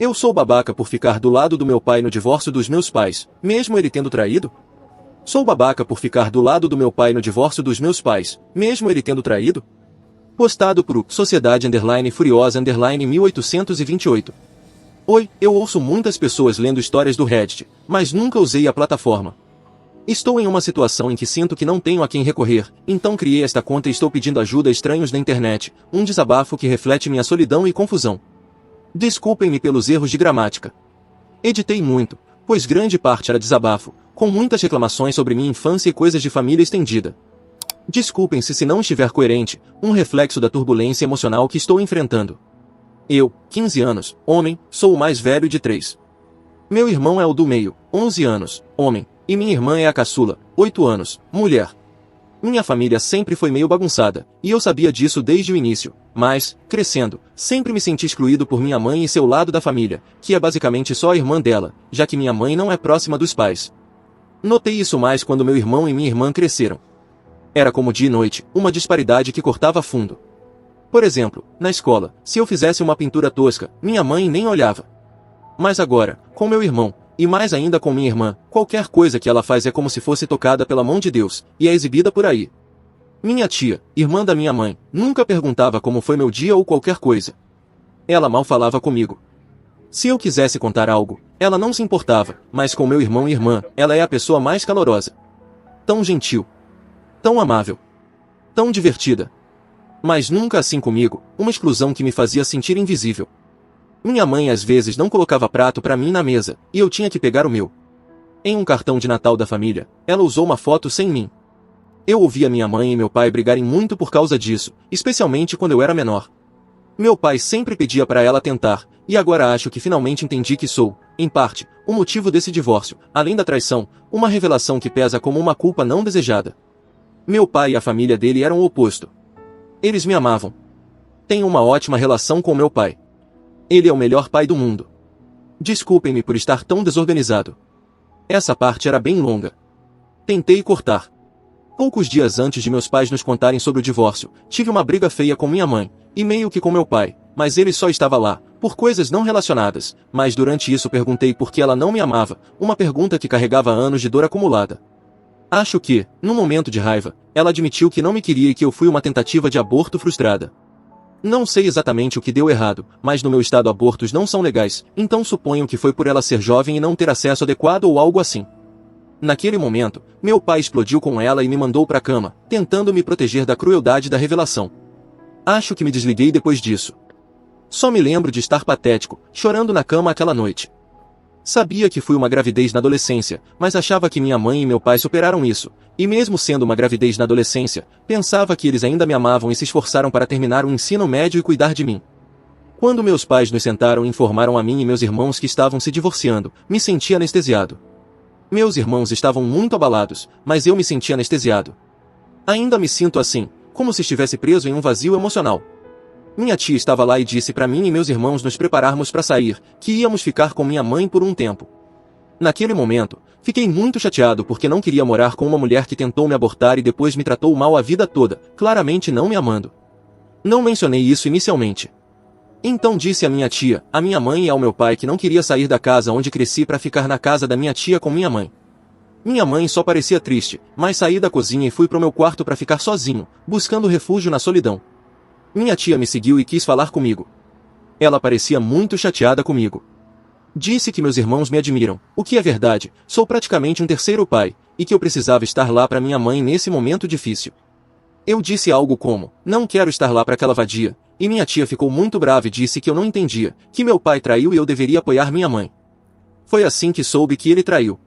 Eu sou babaca por ficar do lado do meu pai no divórcio dos meus pais, mesmo ele tendo traído? Sou babaca por ficar do lado do meu pai no divórcio dos meus pais, mesmo ele tendo traído? Postado por Sociedade_Furiosa_1828. Oi, eu ouço muitas pessoas lendo histórias do Reddit, mas nunca usei a plataforma. Estou em uma situação em que sinto que não tenho a quem recorrer, então criei esta conta e estou pedindo ajuda a estranhos na internet, um desabafo que reflete minha solidão e confusão. Desculpem-me pelos erros de gramática. Editei muito, pois grande parte era desabafo, com muitas reclamações sobre minha infância e coisas de família estendida. Desculpem-se se não estiver coerente, um reflexo da turbulência emocional que estou enfrentando. Eu, 15 anos, homem, sou o mais velho de 3. Meu irmão é o do meio, 11 anos, homem, e minha irmã é a caçula, 8 anos, mulher. Minha família sempre foi meio bagunçada, e eu sabia disso desde o início, mas, crescendo, sempre me senti excluído por minha mãe e seu lado da família, que é basicamente só a irmã dela, já que minha mãe não é próxima dos pais. Notei isso mais quando meu irmão e minha irmã cresceram. Era como dia e noite, uma disparidade que cortava fundo. Por exemplo, na escola, se eu fizesse uma pintura tosca, minha mãe nem olhava. Mas agora, com meu irmão, e mais ainda com minha irmã, qualquer coisa que ela faz é como se fosse tocada pela mão de Deus, e é exibida por aí. Minha tia, irmã da minha mãe, nunca perguntava como foi meu dia ou qualquer coisa. Ela mal falava comigo. Se eu quisesse contar algo, ela não se importava, mas com meu irmão e irmã, ela é a pessoa mais calorosa. Tão gentil. Tão amável. Tão divertida. Mas nunca assim comigo, uma exclusão que me fazia sentir invisível. Minha mãe às vezes não colocava prato para mim na mesa, e eu tinha que pegar o meu. Em um cartão de Natal da família, ela usou uma foto sem mim. Eu ouvia minha mãe e meu pai brigarem muito por causa disso, especialmente quando eu era menor. Meu pai sempre pedia para ela tentar, e agora acho que finalmente entendi que sou, em parte, o motivo desse divórcio, além da traição, uma revelação que pesa como uma culpa não desejada. Meu pai e a família dele eram o oposto. Eles me amavam. Tenho uma ótima relação com meu pai. Ele é o melhor pai do mundo. Desculpem-me por estar tão desorganizado. Essa parte era bem longa. Tentei cortar. Poucos dias antes de meus pais nos contarem sobre o divórcio, tive uma briga feia com minha mãe, e meio que com meu pai, mas ele só estava lá, por coisas não relacionadas, mas durante isso perguntei por que ela não me amava, uma pergunta que carregava anos de dor acumulada. Acho que, num momento de raiva, ela admitiu que não me queria e que eu fui uma tentativa de aborto frustrada. Não sei exatamente o que deu errado, mas no meu estado abortos não são legais, então suponho que foi por ela ser jovem e não ter acesso adequado ou algo assim. Naquele momento, meu pai explodiu com ela e me mandou para a cama, tentando me proteger da crueldade da revelação. Acho que me desliguei depois disso. Só me lembro de estar patético, chorando na cama aquela noite. Sabia que fui uma gravidez na adolescência, mas achava que minha mãe e meu pai superaram isso, e mesmo sendo uma gravidez na adolescência, pensava que eles ainda me amavam e se esforçaram para terminar o ensino médio e cuidar de mim. Quando meus pais nos sentaram e informaram a mim e meus irmãos que estavam se divorciando, me senti anestesiado. Meus irmãos estavam muito abalados, mas eu me senti anestesiado. Ainda me sinto assim, como se estivesse preso em um vazio emocional. Minha tia estava lá e disse para mim e meus irmãos nos prepararmos para sair, que íamos ficar com minha mãe por um tempo. Naquele momento, fiquei muito chateado porque não queria morar com uma mulher que tentou me abortar e depois me tratou mal a vida toda, claramente não me amando. Não mencionei isso inicialmente. Então disse à minha tia, à minha mãe e ao meu pai que não queria sair da casa onde cresci para ficar na casa da minha tia com minha mãe. Minha mãe só parecia triste, mas saí da cozinha e fui pro meu quarto para ficar sozinho, buscando refúgio na solidão. Minha tia me seguiu e quis falar comigo. Ela parecia muito chateada comigo. Disse que meus irmãos me admiram, o que é verdade, sou praticamente um terceiro pai, e que eu precisava estar lá para minha mãe nesse momento difícil. Eu disse algo como, não quero estar lá para aquela vadia, e minha tia ficou muito brava e disse que eu não entendia, que meu pai traiu e eu deveria apoiar minha mãe. Foi assim que soube que ele traiu.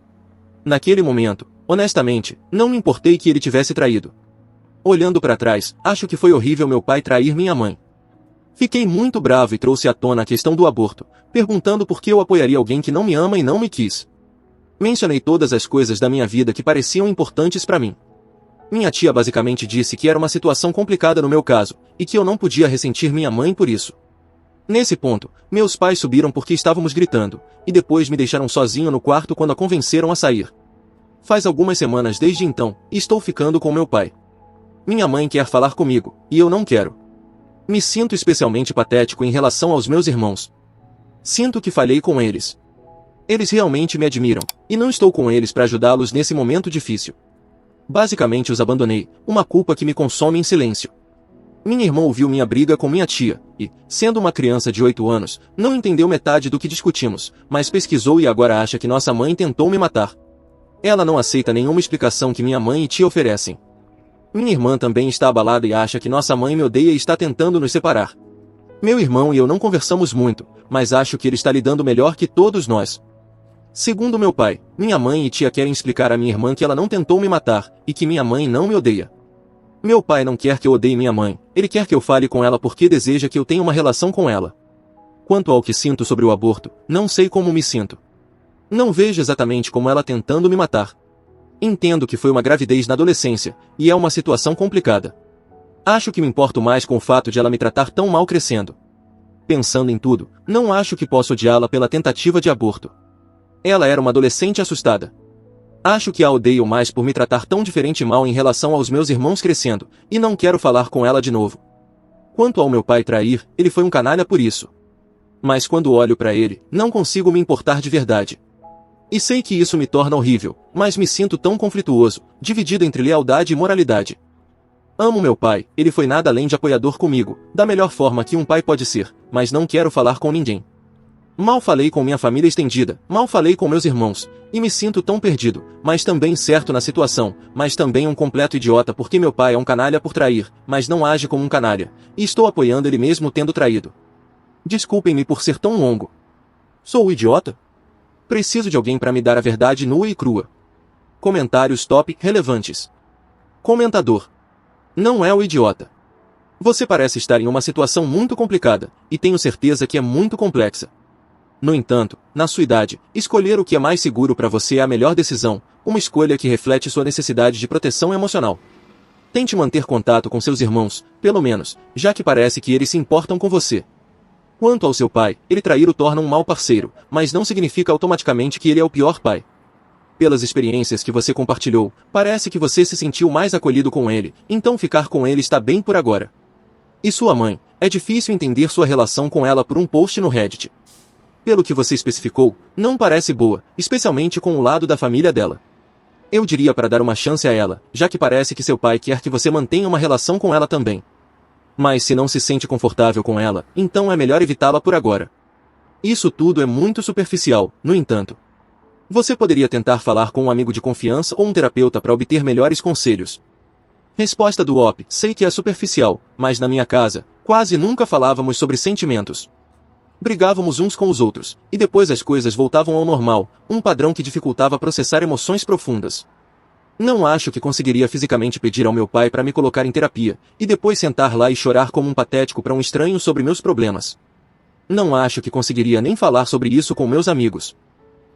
Naquele momento, honestamente, não me importei que ele tivesse traído. Olhando para trás, acho que foi horrível meu pai trair minha mãe. Fiquei muito bravo e trouxe à tona a questão do aborto, perguntando por que eu apoiaria alguém que não me ama e não me quis. Mencionei todas as coisas da minha vida que pareciam importantes para mim. Minha tia basicamente disse que era uma situação complicada no meu caso, e que eu não podia ressentir minha mãe por isso. Nesse ponto, meus pais subiram porque estávamos gritando, e depois me deixaram sozinho no quarto quando a convenceram a sair. Faz algumas semanas desde então, e estou ficando com meu pai. Minha mãe quer falar comigo, e eu não quero. Me sinto especialmente patético em relação aos meus irmãos. Sinto que falhei com eles. Eles realmente me admiram, e não estou com eles para ajudá-los nesse momento difícil. Basicamente os abandonei, uma culpa que me consome em silêncio. Minha irmã ouviu minha briga com minha tia, e, sendo uma criança de 8 anos, não entendeu metade do que discutimos, mas pesquisou e agora acha que nossa mãe tentou me matar. Ela não aceita nenhuma explicação que minha mãe e tia oferecem. Minha irmã também está abalada e acha que nossa mãe me odeia e está tentando nos separar. Meu irmão e eu não conversamos muito, mas acho que ele está lidando melhor que todos nós. Segundo meu pai, minha mãe e tia querem explicar à minha irmã que ela não tentou me matar, e que minha mãe não me odeia. Meu pai não quer que eu odeie minha mãe, ele quer que eu fale com ela porque deseja que eu tenha uma relação com ela. Quanto ao que sinto sobre o aborto, não sei como me sinto. Não vejo exatamente como ela tentando me matar. Entendo que foi uma gravidez na adolescência, e é uma situação complicada. Acho que me importo mais com o fato de ela me tratar tão mal crescendo. Pensando em tudo, não acho que posso odiá-la pela tentativa de aborto. Ela era uma adolescente assustada. Acho que a odeio mais por me tratar tão diferente e mal em relação aos meus irmãos crescendo, e não quero falar com ela de novo. Quanto ao meu pai trair, ele foi um canalha por isso. Mas quando olho para ele, não consigo me importar de verdade. E sei que isso me torna horrível, mas me sinto tão conflituoso, dividido entre lealdade e moralidade. Amo meu pai, ele foi nada além de apoiador comigo, da melhor forma que um pai pode ser, mas não quero falar com ninguém. Mal falei com minha família estendida, mal falei com meus irmãos, e me sinto tão perdido, mas também certo na situação, mas também um completo idiota porque meu pai é um canalha por trair, mas não age como um canalha, e estou apoiando ele mesmo tendo traído. Desculpem-me por ser tão longo. Sou o idiota? Preciso de alguém para me dar a verdade nua e crua. Comentários top relevantes. Comentador. Não é o idiota. Você parece estar em uma situação muito complicada, e tenho certeza que é muito complexa. No entanto, na sua idade, escolher o que é mais seguro para você é a melhor decisão, uma escolha que reflete sua necessidade de proteção emocional. Tente manter contato com seus irmãos, pelo menos, já que parece que eles se importam com você. Quanto ao seu pai, ele trair o torna um mau parceiro, mas não significa automaticamente que ele é o pior pai. Pelas experiências que você compartilhou, parece que você se sentiu mais acolhido com ele, então ficar com ele está bem por agora. E sua mãe, é difícil entender sua relação com ela por um post no Reddit. Pelo que você especificou, não parece boa, especialmente com o lado da família dela. Eu diria para dar uma chance a ela, já que parece que seu pai quer que você mantenha uma relação com ela também. Mas se não se sente confortável com ela, então é melhor evitá-la por agora. Isso tudo é muito superficial, no entanto. Você poderia tentar falar com um amigo de confiança ou um terapeuta para obter melhores conselhos. Resposta do OP: sei que é superficial, mas na minha casa, quase nunca falávamos sobre sentimentos. Brigávamos uns com os outros, e depois as coisas voltavam ao normal, um padrão que dificultava processar emoções profundas. Não acho que conseguiria fisicamente pedir ao meu pai para me colocar em terapia, e depois sentar lá e chorar como um patético para um estranho sobre meus problemas. Não acho que conseguiria nem falar sobre isso com meus amigos.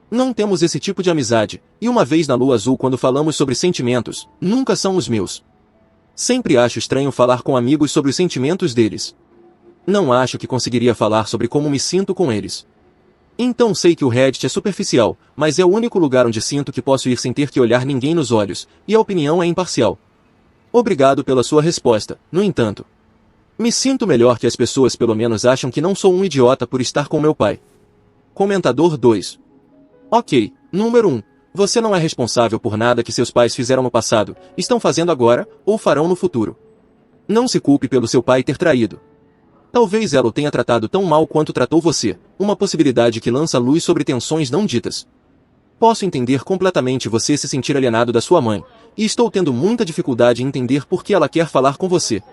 Não temos esse tipo de amizade, e uma vez na lua azul quando falamos sobre sentimentos, nunca são os meus. Sempre acho estranho falar com amigos sobre os sentimentos deles. Não acho que conseguiria falar sobre como me sinto com eles. Então sei que o Reddit é superficial, mas é o único lugar onde sinto que posso ir sem ter que olhar ninguém nos olhos, e a opinião é imparcial. Obrigado pela sua resposta, no entanto. Me sinto melhor que as pessoas pelo menos acham que não sou um idiota por estar com meu pai. Comentador 2. Ok, número 1. Você não é responsável por nada que seus pais fizeram no passado, estão fazendo agora, ou farão no futuro. Não se culpe pelo seu pai ter traído. Talvez ela o tenha tratado tão mal quanto tratou você, uma possibilidade que lança luz sobre tensões não ditas. Posso entender completamente você se sentir alienado da sua mãe, e estou tendo muita dificuldade em entender por que ela quer falar com você.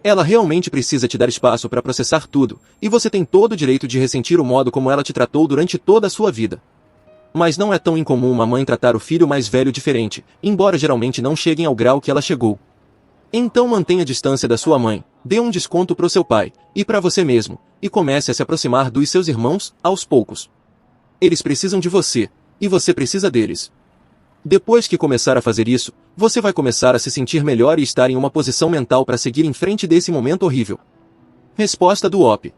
Ela realmente precisa te dar espaço para processar tudo, e você tem todo o direito de ressentir o modo como ela te tratou durante toda a sua vida. Mas não é tão incomum uma mãe tratar o filho mais velho diferente, embora geralmente não cheguem ao grau que ela chegou. Então mantenha a distância da sua mãe, dê um desconto pro seu pai, e para você mesmo, e comece a se aproximar dos seus irmãos, aos poucos. Eles precisam de você, e você precisa deles. Depois que começar a fazer isso, você vai começar a se sentir melhor e estar em uma posição mental para seguir em frente desse momento horrível. Resposta do OP.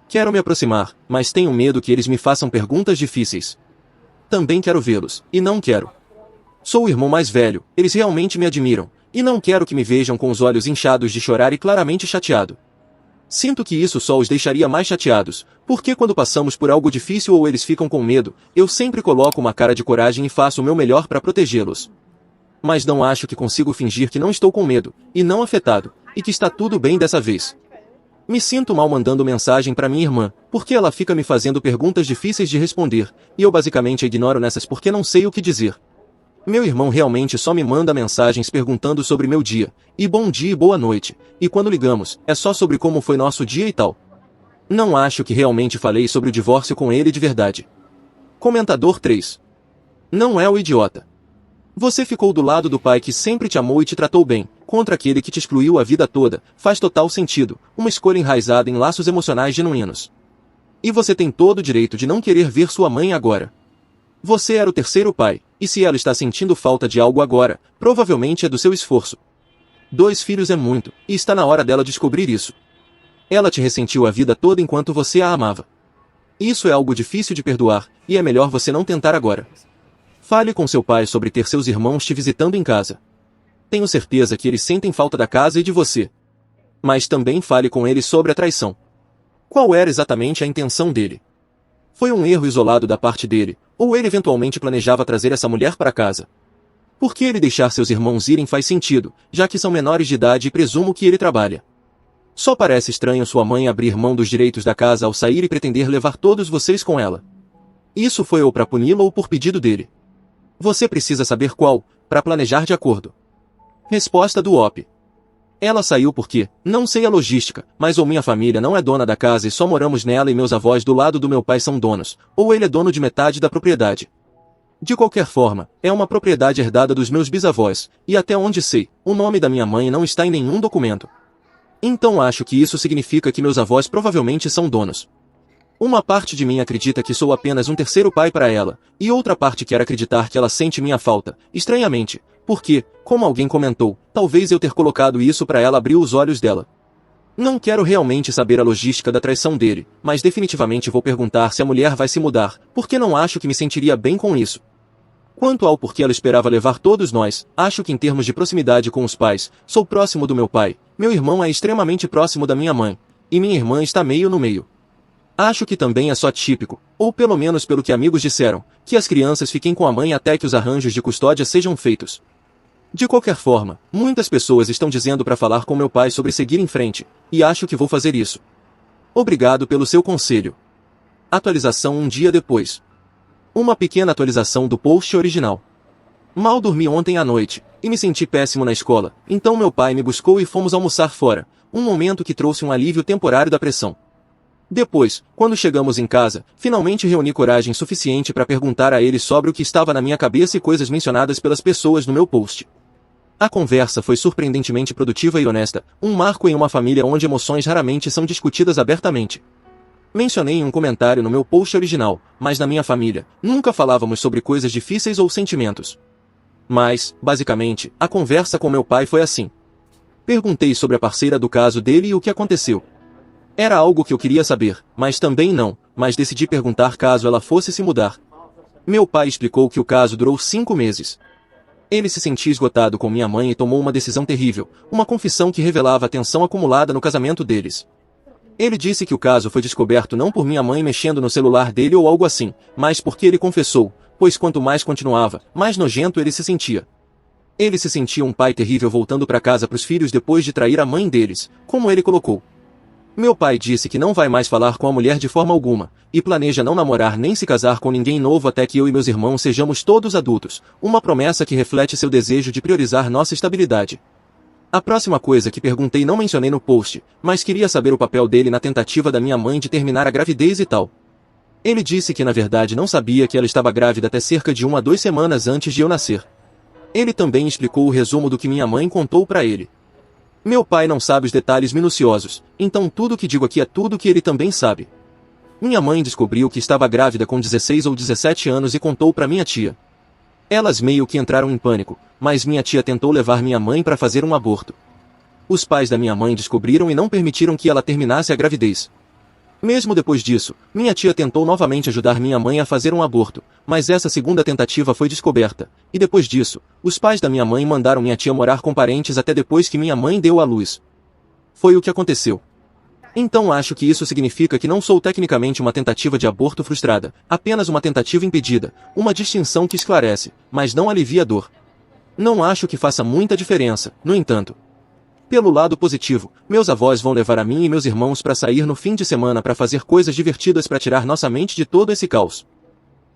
Quero me aproximar, mas tenho medo que eles me façam perguntas difíceis. Também quero vê-los, e não quero. Sou o irmão mais velho, eles realmente me admiram, e não quero que me vejam com os olhos inchados de chorar e claramente chateado. Sinto que isso só os deixaria mais chateados, porque quando passamos por algo difícil ou eles ficam com medo, eu sempre coloco uma cara de coragem e faço o meu melhor para protegê-los. Mas não acho que consigo fingir que não estou com medo, e não afetado, e que está tudo bem dessa vez. Me sinto mal mandando mensagem para minha irmã, porque ela fica me fazendo perguntas difíceis de responder, e eu basicamente a ignoro nessas porque não sei o que dizer. Meu irmão realmente só me manda mensagens perguntando sobre meu dia, e bom dia e boa noite, e quando ligamos, é só sobre como foi nosso dia e tal. Não acho que realmente falei sobre o divórcio com ele de verdade. Comentador 3. Não é o idiota. Você ficou do lado do pai que sempre te amou e te tratou bem, contra aquele que te excluiu a vida toda, faz total sentido, uma escolha enraizada em laços emocionais genuínos. E você tem todo o direito de não querer ver sua mãe agora. Você era o terceiro pai, e se ela está sentindo falta de algo agora, provavelmente é do seu esforço. 2 filhos é muito, e está na hora dela descobrir isso. Ela te ressentiu a vida toda enquanto você a amava. Isso é algo difícil de perdoar, e é melhor você não tentar agora. Fale com seu pai sobre ter seus irmãos te visitando em casa. Tenho certeza que eles sentem falta da casa e de você. Mas também fale com eles sobre a traição. Qual era exatamente a intenção dele? Foi um erro isolado da parte dele, ou ele eventualmente planejava trazer essa mulher para casa? Por que ele deixar seus irmãos irem faz sentido, já que são menores de idade e presumo que ele trabalha. Só parece estranho sua mãe abrir mão dos direitos da casa ao sair e pretender levar todos vocês com ela. Isso foi ou para puni-la ou por pedido dele. Você precisa saber qual, para planejar de acordo. Resposta do OP. Ela saiu porque, não sei a logística, mas ou minha família não é dona da casa e só moramos nela e meus avós do lado do meu pai são donos, ou ele é dono de metade da propriedade. De qualquer forma, é uma propriedade herdada dos meus bisavós, e até onde sei, o nome da minha mãe não está em nenhum documento. Então acho que isso significa que meus avós provavelmente são donos. Uma parte de mim acredita que sou apenas um terceiro pai para ela, e outra parte quer acreditar que ela sente minha falta, estranhamente, porque, como alguém comentou, talvez eu ter colocado isso para ela abriu os olhos dela. Não quero realmente saber a logística da traição dele, mas definitivamente vou perguntar se a mulher vai se mudar, porque não acho que me sentiria bem com isso. Quanto ao porquê ela esperava levar todos nós, acho que em termos de proximidade com os pais, sou próximo do meu pai, meu irmão é extremamente próximo da minha mãe, e minha irmã está meio no meio. Acho que também é só típico, ou pelo menos pelo que amigos disseram, que as crianças fiquem com a mãe até que os arranjos de custódia sejam feitos. De qualquer forma, muitas pessoas estão dizendo para falar com meu pai sobre seguir em frente, e acho que vou fazer isso. Obrigado pelo seu conselho. Atualização um dia depois. Uma pequena atualização do post original. Mal dormi ontem à noite, e me senti péssimo na escola, então meu pai me buscou e fomos almoçar fora, um momento que trouxe um alívio temporário da pressão. Depois, quando chegamos em casa, finalmente reuni coragem suficiente para perguntar a ele sobre o que estava na minha cabeça e coisas mencionadas pelas pessoas no meu post. A conversa foi surpreendentemente produtiva e honesta, um marco em uma família onde emoções raramente são discutidas abertamente. Mencionei em um comentário no meu post original, mas na minha família, nunca falávamos sobre coisas difíceis ou sentimentos. Mas, basicamente, a conversa com meu pai foi assim. Perguntei sobre a parceira do caso dele e o que aconteceu. Era algo que eu queria saber, mas também não, mas decidi perguntar caso ela fosse se mudar. Meu pai explicou que o caso durou 5 meses. Ele se sentia esgotado com minha mãe e tomou uma decisão terrível, uma confissão que revelava a tensão acumulada no casamento deles. Ele disse que o caso foi descoberto não por minha mãe mexendo no celular dele ou algo assim, mas porque ele confessou, pois quanto mais continuava, mais nojento ele se sentia. Ele se sentia um pai terrível voltando para casa para os filhos depois de trair a mãe deles, como ele colocou. Meu pai disse que não vai mais falar com a mulher de forma alguma, e planeja não namorar nem se casar com ninguém novo até que eu e meus irmãos sejamos todos adultos, uma promessa que reflete seu desejo de priorizar nossa estabilidade. A próxima coisa que perguntei não mencionei no post, mas queria saber o papel dele na tentativa da minha mãe de terminar a gravidez e tal. Ele disse que na verdade não sabia que ela estava grávida até cerca de 1 a 2 semanas antes de eu nascer. Ele também explicou o resumo do que minha mãe contou para ele. Meu pai não sabe os detalhes minuciosos, então tudo que digo aqui é tudo que ele também sabe. Minha mãe descobriu que estava grávida com 16 ou 17 anos e contou para minha tia. Elas meio que entraram em pânico, mas minha tia tentou levar minha mãe para fazer um aborto. Os pais da minha mãe descobriram e não permitiram que ela terminasse a gravidez. Mesmo depois disso, minha tia tentou novamente ajudar minha mãe a fazer um aborto, mas essa segunda tentativa foi descoberta, e depois disso, os pais da minha mãe mandaram minha tia morar com parentes até depois que minha mãe deu à luz. Foi o que aconteceu. Então acho que isso significa que não sou tecnicamente uma tentativa de aborto frustrada, apenas uma tentativa impedida, uma distinção que esclarece, mas não alivia a dor. Não acho que faça muita diferença, no entanto. Pelo lado positivo, meus avós vão levar a mim e meus irmãos para sair no fim de semana para fazer coisas divertidas para tirar nossa mente de todo esse caos.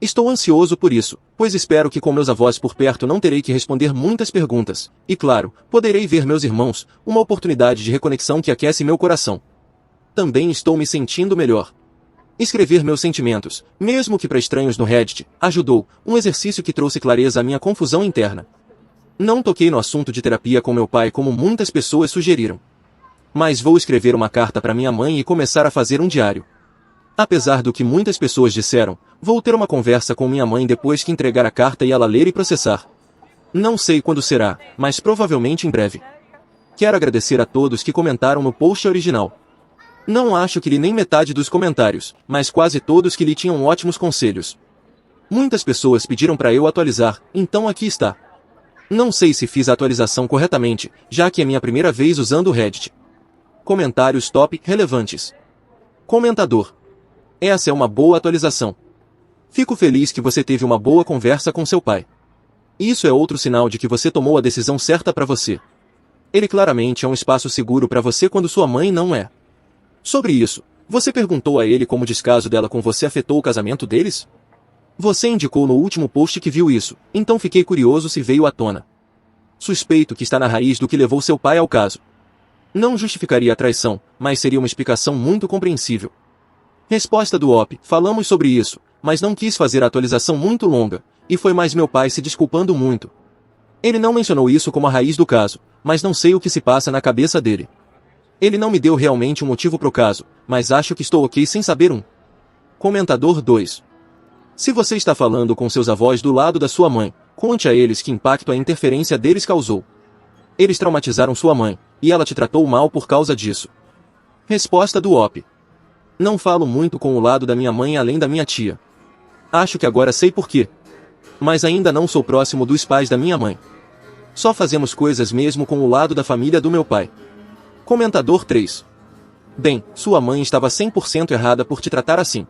Estou ansioso por isso, pois espero que com meus avós por perto não terei que responder muitas perguntas, e claro, poderei ver meus irmãos, uma oportunidade de reconexão que aquece meu coração. Também estou me sentindo melhor. Escrever meus sentimentos, mesmo que para estranhos no Reddit, ajudou, um exercício que trouxe clareza à minha confusão interna. Não toquei no assunto de terapia com meu pai como muitas pessoas sugeriram. Mas vou escrever uma carta para minha mãe e começar a fazer um diário. Apesar do que muitas pessoas disseram, vou ter uma conversa com minha mãe depois que entregar a carta e ela ler e processar. Não sei quando será, mas provavelmente em breve. Quero agradecer a todos que comentaram no post original. Não acho que li nem metade dos comentários, mas quase todos que li tinham ótimos conselhos. Muitas pessoas pediram para eu atualizar, então aqui está. Não sei se fiz a atualização corretamente, já que é minha primeira vez usando o Reddit. Comentários top relevantes. Comentador. Essa é uma boa atualização. Fico feliz que você teve uma boa conversa com seu pai. Isso é outro sinal de que você tomou a decisão certa para você. Ele claramente é um espaço seguro para você quando sua mãe não é. Sobre isso, você perguntou a ele como o descaso dela com você afetou o casamento deles? Você indicou no último post que viu isso, então fiquei curioso se veio à tona. Suspeito que está na raiz do que levou seu pai ao caso. Não justificaria a traição, mas seria uma explicação muito compreensível. Resposta do OP, falamos sobre isso, mas não quis fazer a atualização muito longa, e foi mais meu pai se desculpando muito. Ele não mencionou isso como a raiz do caso, mas não sei o que se passa na cabeça dele. Ele não me deu realmente um motivo pro caso, mas acho que estou ok sem saber um. Comentador 2. Se você está falando com seus avós do lado da sua mãe, conte a eles que impacto a interferência deles causou. Eles traumatizaram sua mãe, e ela te tratou mal por causa disso. Resposta do OP. Não falo muito com o lado da minha mãe além da minha tia. Acho que agora sei por quê. Mas ainda não sou próximo dos pais da minha mãe. Só fazemos coisas mesmo com o lado da família do meu pai. Comentador 3. Bem, sua mãe estava 100% errada por te tratar assim.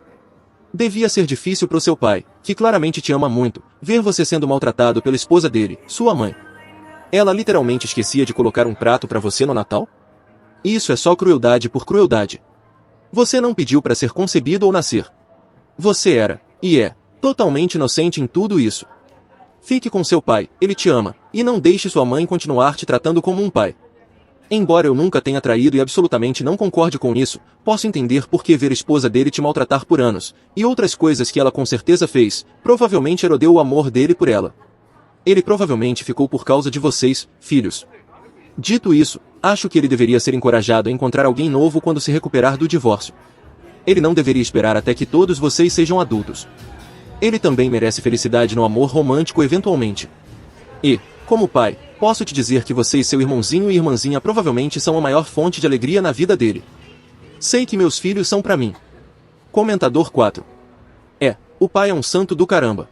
Devia ser difícil pro seu pai, que claramente te ama muito, ver você sendo maltratado pela esposa dele, sua mãe. Ela literalmente esquecia de colocar um prato para você no Natal? Isso é só crueldade por crueldade. Você não pediu para ser concebido ou nascer. Você era, e é, totalmente inocente em tudo isso. Fique com seu pai, ele te ama, e não deixe sua mãe continuar te tratando como um pai. Embora eu nunca tenha traído e absolutamente não concorde com isso, posso entender por que ver a esposa dele te maltratar por anos, e outras coisas que ela com certeza fez, provavelmente erodeu o amor dele por ela. Ele provavelmente ficou por causa de vocês, filhos. Dito isso, acho que ele deveria ser encorajado a encontrar alguém novo quando se recuperar do divórcio. Ele não deveria esperar até que todos vocês sejam adultos. Ele também merece felicidade no amor romântico eventualmente. E, como pai, posso te dizer que você e seu irmãozinho e irmãzinha provavelmente são a maior fonte de alegria na vida dele. Sei que meus filhos são pra mim. Comentador 4. O pai é um santo do caramba.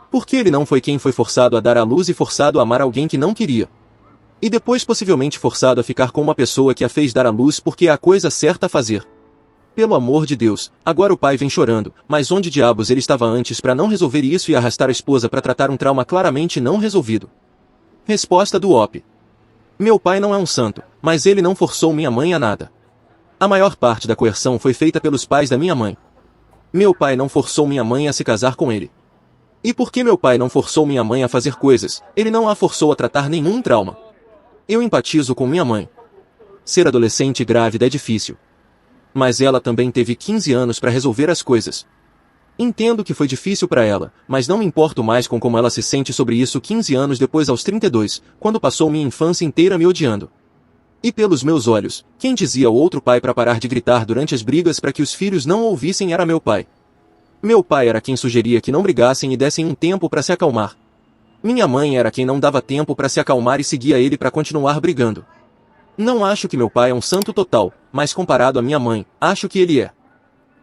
Por que ele não foi quem foi forçado a dar à luz e forçado a amar alguém que não queria? E depois possivelmente forçado a ficar com uma pessoa que a fez dar à luz porque é a coisa certa a fazer. Pelo amor de Deus, agora o pai vem chorando, mas onde diabos ele estava antes para não resolver isso e arrastar a esposa para tratar um trauma claramente não resolvido? Resposta do OP. Meu pai não é um santo, mas ele não forçou minha mãe a nada. A maior parte da coerção foi feita pelos pais da minha mãe. Meu pai não forçou minha mãe a se casar com ele. E porque meu pai não forçou minha mãe a fazer coisas, ele não a forçou a tratar nenhum trauma. Eu empatizo com minha mãe. Ser adolescente e grávida é difícil. Mas ela também teve 15 anos para resolver as coisas. Entendo que foi difícil para ela, mas não me importo mais com como ela se sente sobre isso 15 anos depois aos 32, quando passou minha infância inteira me odiando. E pelos meus olhos, quem dizia ao outro pai para parar de gritar durante as brigas para que os filhos não ouvissem era meu pai. Meu pai era quem sugeria que não brigassem e dessem um tempo para se acalmar. Minha mãe era quem não dava tempo para se acalmar e seguia ele para continuar brigando. Não acho que meu pai é um santo total, mas comparado à minha mãe, acho que ele é.